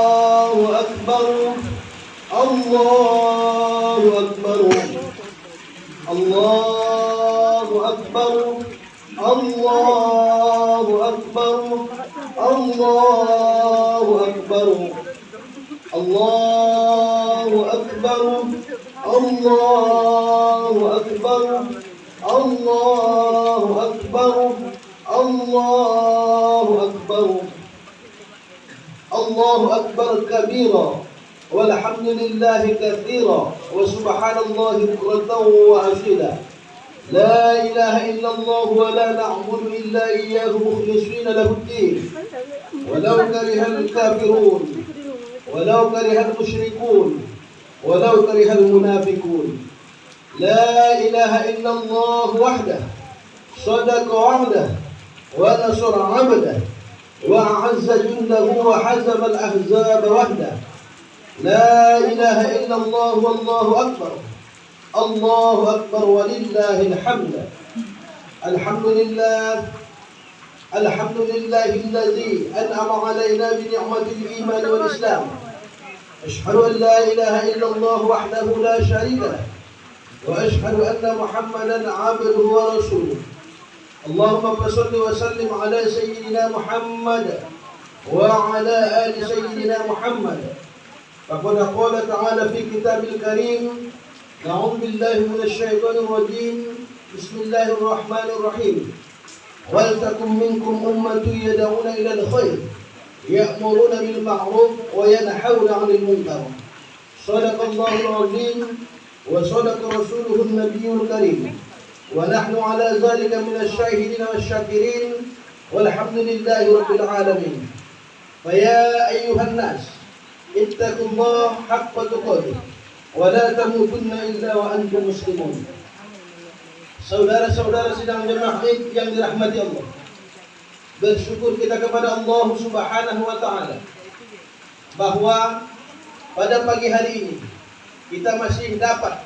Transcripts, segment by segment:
الله أكبر الله أكبر الله أكبر الله أكبر الله أكبر الله أكبر الله أكبر الله أكبر الله أكبر الله أكبر كبيرا والحمد لله كثيرا وسبحان الله بكرة وأصيلا لا إله إلا الله ولا نعبد إلا إياه مخلصين له الدين ولو كره الكافرون ولو كره المشركون ولو كره المنافقون لا إله إلا الله وحده صدق وعده ونصر عبده وأعز جنده وحزم الأحزاب وحده لا إله إلا الله والله أكبر الله أكبر ولله الحمد الحمد لله الحمد لله الذي أنعم علينا بنعمة الإيمان والإسلام أشهد أن لا إله إلا الله وحده لا شريك له وأشهد أن محمدا عبده ورسوله اللهم صل وسلم على سيدنا محمد وعلى آل سيدنا محمد فقد قال تعالى في كتاب الكريم أعوذ بالله من الشيطان الرجيم بسم الله الرحمن الرحيم ولتكن منكم أمة يدعون إلى الخير يأمرون بالمعروف وينهون عن المنكر صدق الله العظيم وصدق رسوله النبي الكريم ونحن على ذلك من الشاهدين والشاكرين والحمد لله رب العالمين فيا أيها الناس اتقوا الله حق تقاته ولا تموتن إلا وأنتم مسلمون. Saudara-saudara sidang jemaah Id yang dirahmati Allah, bersyukur kita kepada Allah Subhanahu wa Ta'ala bahwa pada pagi hari ini kita masih dapat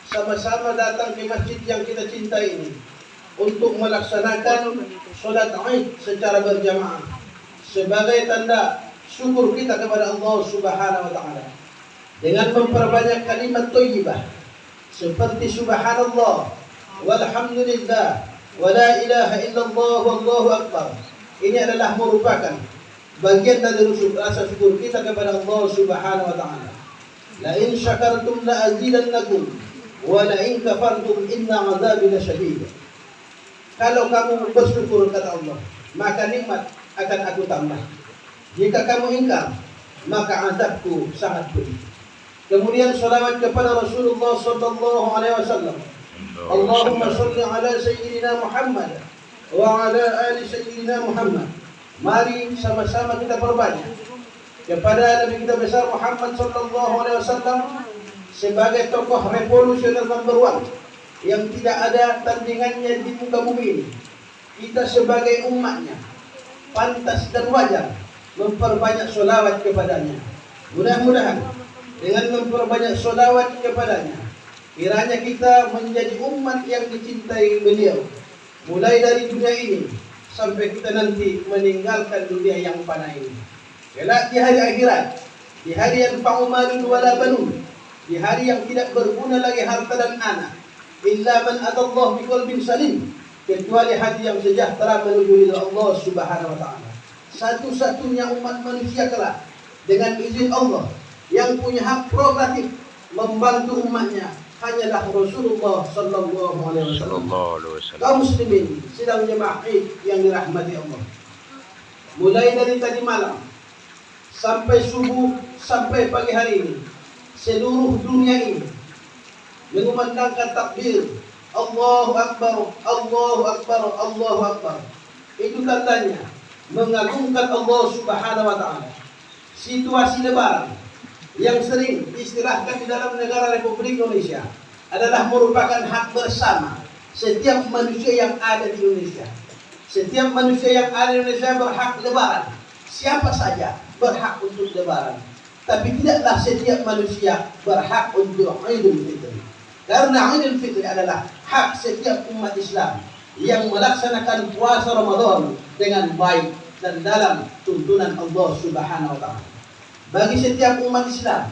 sama-sama datang ke masjid yang kita cintai ini untuk melaksanakan sholat Id secara berjamaah sebagai tanda syukur kita kepada Allah Subhanahu wa Ta'ala dengan memperbanyak kalimat thayyibah seperti subhanallah walhamdulillah wala ilaha illallah wallahu akbar. Ini adalah merupakan bagian dari rasa syukur kita kepada Allah Subhanahu wa Ta'ala. La in syakartum la azidannakum wa la in kafartum inna azabi lasyadid. Kalau kamu bersyukur kata Allah, maka nikmat akan aku tambah. Jika kamu ingkar, maka azabku sangat pedih. Kemudian salawat kepada Rasulullah sallallahu alaihi wasallam. Allahumma shalli ala sayyidina Muhammad wa ala ali sayyidina Muhammad. Mari sama-sama kita perbanyak kepada Nabi kita besar Muhammad sallallahu alaihi wasallam sebagai tokoh revolusioner number one yang tidak ada tandingannya di muka bumi ini. Kita sebagai umatnya pantas dan wajar memperbanyak sholawat kepadanya. Mudah-mudahan dengan memperbanyak sholawat kepadanya, kiranya kita menjadi umat yang dicintai beliau, mulai dari dunia ini sampai kita nanti meninggalkan dunia yang fana ini. Kelak di hari akhirat, di hari yang fa'umalun wala banun, di hari yang tidak berguna lagi harta dan anak, illa man atallah biqalbin salim, kecuali hati yang sejahtera menuju ridha Allah Subhanahu wa Ta'ala. Satu-satunya umat manusia kelak dengan izin Allah yang punya hak prerogatif membantu umatnya hanyalah Rasulullah sallallahu alaihi wasallam. Kaum muslimin sidang jemaah Id yang dirahmati Allah, mulai dari tadi malam sampai subuh sampai pagi hari ini, seluruh dunia ini mengumandangkan takbir Allahu Akbar, Allahu Akbar, Allahu Akbar. Itu tandanya mengagungkan Allah Subhanahu wa Ta'ala. Situasi lebaran yang sering diistilahkan di dalam negara Republik Indonesia adalah merupakan hak bersama setiap manusia yang ada di Indonesia. Setiap manusia yang ada di Indonesia berhak lebaran. Siapa saja berhak untuk lebaran. Tapi tidaklah setiap manusia berhak untuk Idul Fitri. Karena Idul Fitri adalah hak setiap umat Islam yang melaksanakan puasa Ramadan dengan baik dan dalam tuntunan Allah Subhanahu wa Ta'ala. bagi setiap umat Islam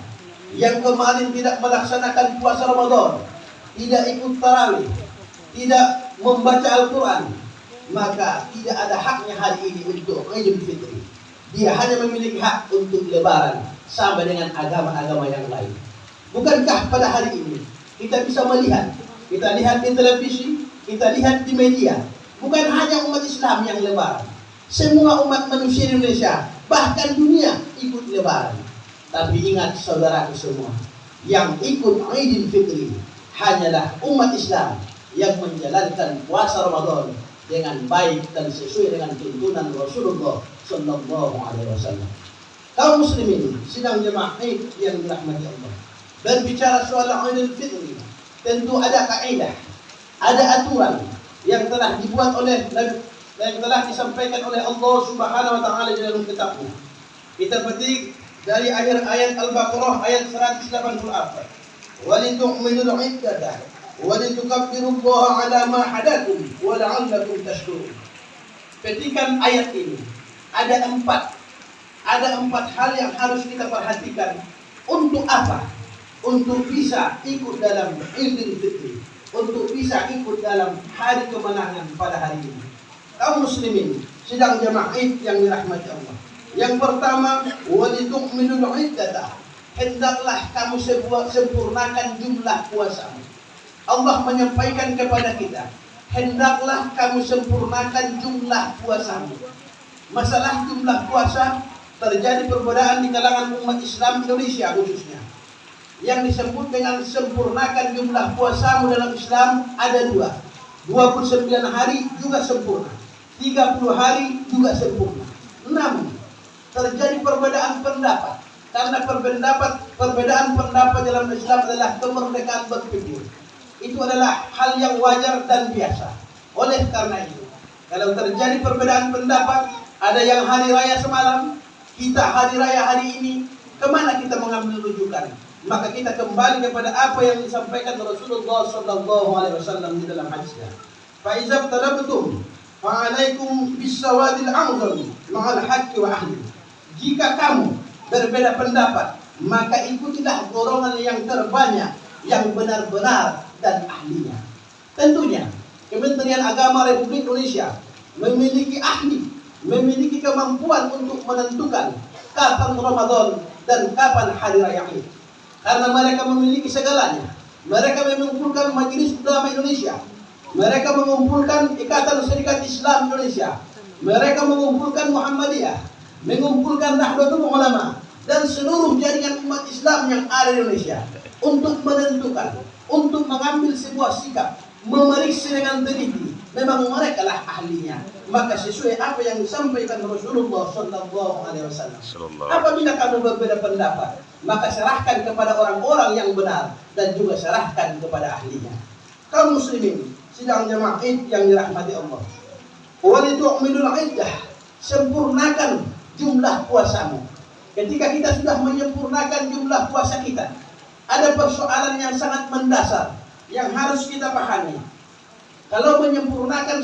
yang kemarin tidak melaksanakan puasa Ramadan, tidak ikut tarawih, tidak membaca Al-Quran, maka tidak ada haknya hari ini untuk Idul Fitri. Dia hanya memiliki hak untuk Lebaran sama dengan agama-agama yang lain. Bukankah pada hari ini kita bisa melihat, kita lihat di televisi, kita lihat di media, bukan hanya umat Islam yang Lebaran, semua umat manusia Indonesia, bahkan dunia ikut Lebaran. Tapi ingat saudaraku semua, yang ikut Idul Fitri hanyalah umat Islam yang menjalankan puasa Ramadan dengan baik dan sesuai dengan tuntunan Rasulullah Sallallahu Alaihi Wasallam. Kaum muslimin sidang jemaah Id yang dirahmati Allah, berbicara soal Idul Fitri, tentu ada kaidah, ada aturan yang telah dibuat oleh yang telah disampaikan oleh Allah Subhanahu Wa Taala di dalam kitabnya. Kita petik dari akhir ayat Al-Baqarah ayat 184. Walitu'minul iddata walitukabbirullaha ala ma hadakum wa la'allakum tashkurun. Petikan ayat ini. Ada empat hal yang harus kita perhatikan. Untuk apa? Untuk bisa ikut dalam Idul Fitri, untuk bisa ikut dalam hari kemenangan pada hari ini. Kaum muslimin sidang jamaah Id yang dirahmati Allah. Yang pertama, walitu'minul iddata. Hendaklah kamu sempurnakan jumlah puasamu. Allah menyampaikan kepada kita, hendaklah kamu sempurnakan jumlah puasamu. Masalah jumlah puasa terjadi perbedaan di kalangan umat Islam Indonesia khususnya. Yang disebut dengan sempurnakan jumlah puasamu dalam Islam ada dua. 29 hari juga sempurna, 30 hari juga sempurna. Namun terjadi perbedaan pendapat, karena perbedaan pendapat dalam Islam adalah kemerdekaan berpikir. Itu adalah hal yang wajar dan biasa. Oleh karena itu, kalau terjadi perbedaan pendapat, ada yang hari raya semalam, kita hari raya hari ini, kemana kita mengambil rujukan? Maka kita kembali kepada apa yang disampaikan Rasulullah Sallallahu Alaihi Wasallam di dalam hadisnya. Fa iza talabtum fa alaikum bisawadil a'zam ma'al haqqi wa ahli. Jika kamu berbeda pendapat, maka ikutilah golongan yang terbanyak, yang benar-benar dan ahlinya. Tentunya Kementerian Agama Republik Indonesia memiliki ahli, memiliki kemampuan untuk menentukan kapan Ramadan dan kapan hari raya Id. Karena mereka memiliki segalanya. Mereka mengumpulkan Majelis Ulama Indonesia, mereka mengumpulkan Ikatan Serikat Islam Indonesia, mereka mengumpulkan Muhammadiyah, mengumpulkan Nahdlatul Ulama dan seluruh jaringan umat Islam yang ada di Indonesia untuk menentukan, untuk mengambil sebuah sikap, memeriksa dengan teliti. Memang mereka lah ahlinya. Maka sesuai apa yang disampaikan Rasulullah Sallallahu Alaihi Wasallam. Apabila kamu berbeda pendapat, maka serahkan kepada orang-orang yang benar dan juga serahkan kepada ahlinya. Kaum muslimin sidang jamaah Id yang dirahmati Allah. Walitu'minul iddah, sempurnakan jumlah puasamu. Ketika kita sudah menyempurnakan jumlah puasa kita, ada persoalan yang sangat mendasar yang harus kita pahami. Kalau menyempurnakan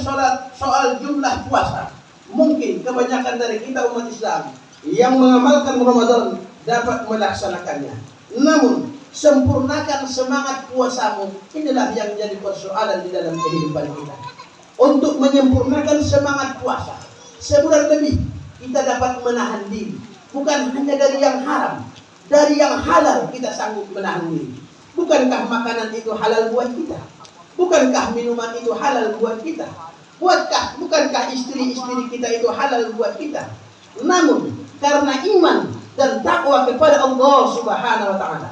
soal jumlah puasa, mungkin kebanyakan dari kita umat Islam yang mengamalkan Ramadan dapat melaksanakannya. Namun, sempurnakan semangat puasamu, inilah yang menjadi persoalan di dalam kehidupan kita. Untuk menyempurnakan semangat puasa, sebulan lebih kita dapat menahan diri. Bukan hanya dari yang haram, dari yang halal kita sanggup menahan diri. Bukankah makanan itu halal buat kita? Bukankah minuman itu halal buat kita? Bukankah istri-istri kita itu halal buat kita? Namun karena iman dan takwa kepada Allah Subhanahu Wa Taala,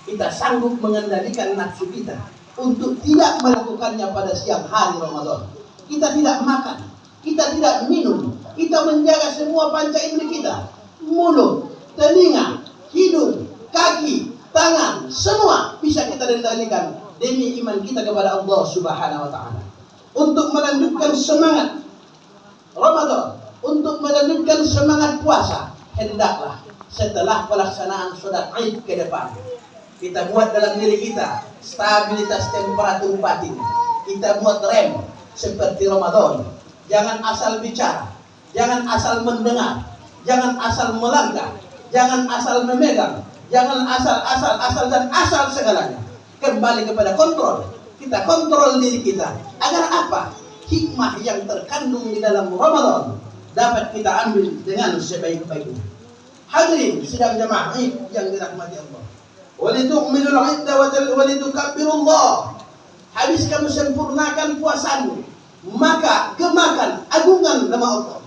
kita sanggup mengendalikan nafsu kita untuk tidak melakukannya pada siang hari Ramadan. Kita tidak makan, kita tidak minum, kita menjaga semua panca indera kita, mulut, telinga, hidung, kaki, tangan, semua bisa kita kendalikan demi iman kita kepada Allah Subhanahu Wa Taala. Untuk melanjutkan semangat Ramadan, untuk melanjutkan semangat puasa, hendaklah setelah pelaksanaan sholat Id ke depan, kita buat dalam diri kita stabilitas temperatur batin. Kita buat rem seperti Ramadan. Jangan asal bicara, jangan asal mendengar, jangan asal melangkah, Jangan asal memegang, jangan asal dan asal segalanya. Kembali kepada kontrol. Kita kontrol diri kita. Agar apa? Hikmah yang terkandung di dalam Ramadan dapat kita ambil dengan sebaik-baiknya. Hadirin sidang jamaah yang dirahmati Allah. Walitu'minul 'idda walitukabbirullah. Habis kamu sempurnakan puasamu, maka gemakan, agungkan nama Allah.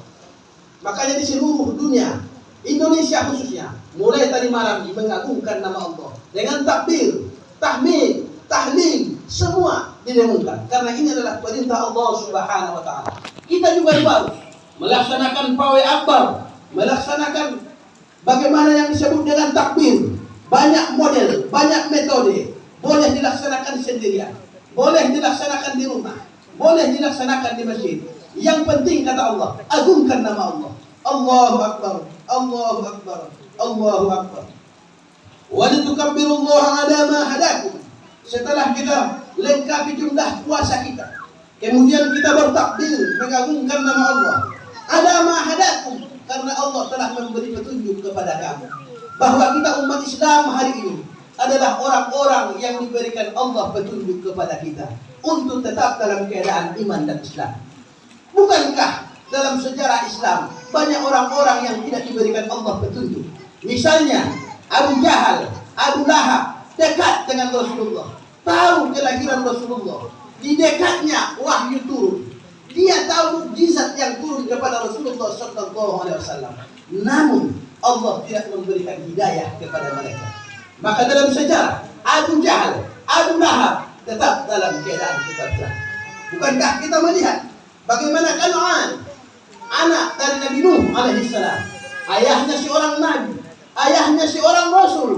Makanya di seluruh dunia, Indonesia khususnya, mulai tadi malam mengagungkan nama Allah dengan takbir, tahmid, tahlil, semua didengungkan. Karena ini adalah perintah Allah Subhanahu wa taala. Kita juga baru melaksanakan pawai akbar, melaksanakan bagaimana yang disebut dengan takbir. Banyak model, banyak metode. Boleh dilaksanakan sendirian, boleh dilaksanakan di rumah, boleh dilaksanakan di masjid. Yang penting kata Allah, agungkan nama Allah. Allahu Akbar, Allahu Akbar, Allahu Akbar. Walitukabbirullaha ala ma hadakum. Setelah kita lengkapi jumlah puasa kita, kemudian kita bertakbir mengagungkan nama Allah. Ala ma hadakum, karena Allah telah memberi petunjuk kepada kamu bahwa kita umat Islam hari ini adalah orang-orang yang diberikan Allah petunjuk kepada kita untuk tetap dalam keadaan iman dan Islam. Bukankah dalam sejarah Islam banyak orang-orang yang tidak diberikan Allah petunjuk? Misalnya Abu Jahal, Abu Lahab dekat dengan Rasulullah, tahu kelahiran Rasulullah, di dekatnya wahyu turun. Dia tahu mukjizat yang turun kepada Rasulullah sallallahu alaihi wasallam. Namun Allah tidak memberikan hidayah kepada mereka. Maka dalam sejarah Abu Jahal, Abu Lahab tetap dalam keadaan kekafiran. Bukankah kita melihat bagaimana Kan'an, anak dari Nabi Nuh alaihissalam, ayahnya seorang nabi, ayahnya seorang rasul,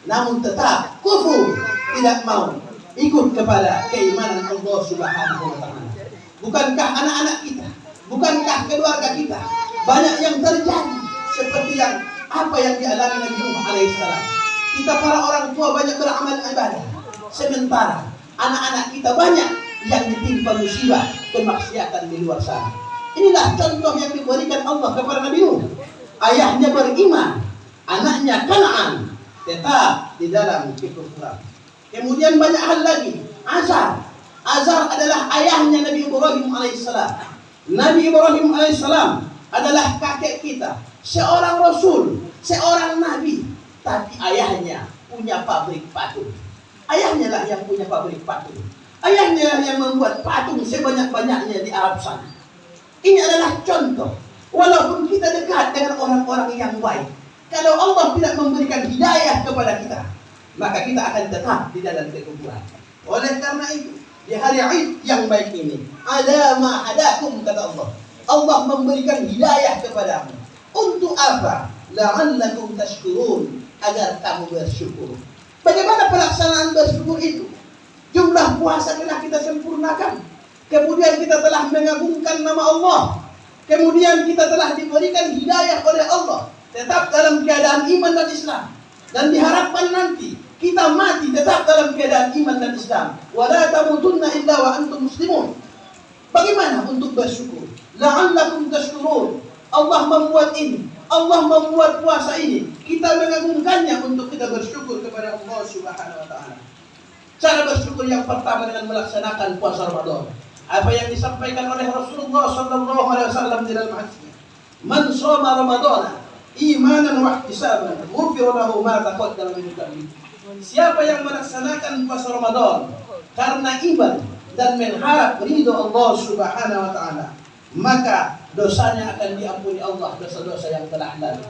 namun tetap kufur, tidak mau ikut kepada keimanan Allah Subhanahu wa taala. Bukankah anak-anak kita, bukankah keluarga kita banyak yang terjadi seperti yang apa yang dialami Nabi Nuh alaihissalam? Kita para orang tua banyak beramal ibadah, sementara anak-anak kita banyak yang ditimpa musibah kemaksiatan di luar sana. Inilah contoh yang diberikan Allah kepada Nabi Nuh. Ayahnya beriman, anaknya Kan'an tetap di dalam kekufuran. Kemudian banyak hal lagi. Azar adalah ayahnya Nabi Ibrahim alaihissalam. Nabi Ibrahim alaihissalam adalah kakek kita, seorang rasul, seorang nabi, tapi ayahnya punya pabrik patung. Ayahnya lah yang punya pabrik patung. Ayahnya lah yang membuat patung sebanyak-banyaknya di Arab sana. Ini adalah contoh. Walaupun kita dekat dengan orang-orang yang baik, kalau Allah tidak memberikan hidayah kepada kita, maka kita akan tetap di dalam kekufuran. Oleh karena itu, di hari Id yang baik ini, ala ma hadakum, kata Allah. Allah memberikan hidayah kepadamu. Untuk apa? La'allakum tashkurun, agar kamu bersyukur. Bagaimana pelaksanaan bersyukur itu? Jumlah puasa telah kita sempurnakan. Kemudian kita telah mengagungkan nama Allah. Kemudian kita telah diberikan hidayah oleh Allah. Tetap dalam keadaan iman dan Islam. Dan diharapkan nanti kita mati tetap dalam keadaan iman dan Islam. Wa la tamutunna illa wa antum muslimun. Bagaimana untuk bersyukur? La'allakum tashkurun. Allah membuat ini. Allah membuat puasa ini. Kita mengagungkannya untuk kita bersyukur kepada Allah Subhanahu wa taala. Cara bersyukur yang pertama dengan melaksanakan puasa Ramadan. Apa yang disampaikan oleh Rasulullah sallallahu alaihi wasallam di dalam hadisnya. Man shoma Ramadana imanan wa ihtisaban, ghufira lahu ma taqaddama min dhanbi. Siapa yang melaksanakan puasa Ramadan karena iman dan mengharap ridho Allah Subhanahu wa taala, maka dosanya akan diampuni Allah, dosa-dosa yang telah lalu.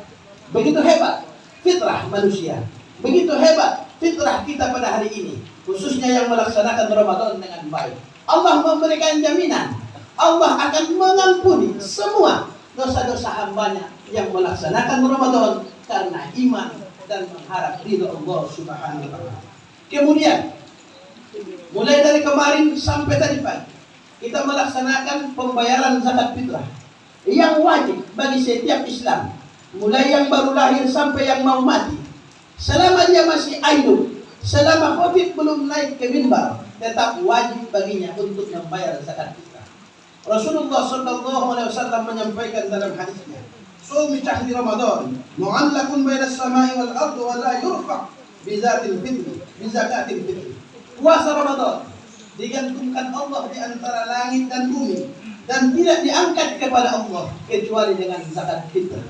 Begitu hebat fitrah manusia. Begitu hebat fitrah kita pada hari ini, khususnya yang melaksanakan Ramadan dengan baik. Allah memberikan jaminan, Allah akan mengampuni semua dosa-dosa hambanya yang melaksanakan Ramadan karena iman dan mengharap ridho Allah Subhanahu wa taala. Kemudian mulai dari kemarin sampai tadi pagi kita melaksanakan pembayaran zakat fitrah yang wajib bagi setiap Islam, mulai yang baru lahir sampai yang mau mati. Selama dia masih hidup, selama Khatib belum naik ke mimbar, tetap wajib baginya untuk membayar zakat fitrah. Rasulullah sallallahu alaihi wasallam menyampaikan dalam hadisnya, sumi syahri Ramadan mu'allaqun bainas samai wal ardi wa la yurfa bi zatil fitri bi zakatil fitri. Puasa Ramadan digantungkan Allah di antara langit dan bumi dan tidak diangkat kepada Allah kecuali dengan zakat fitrah.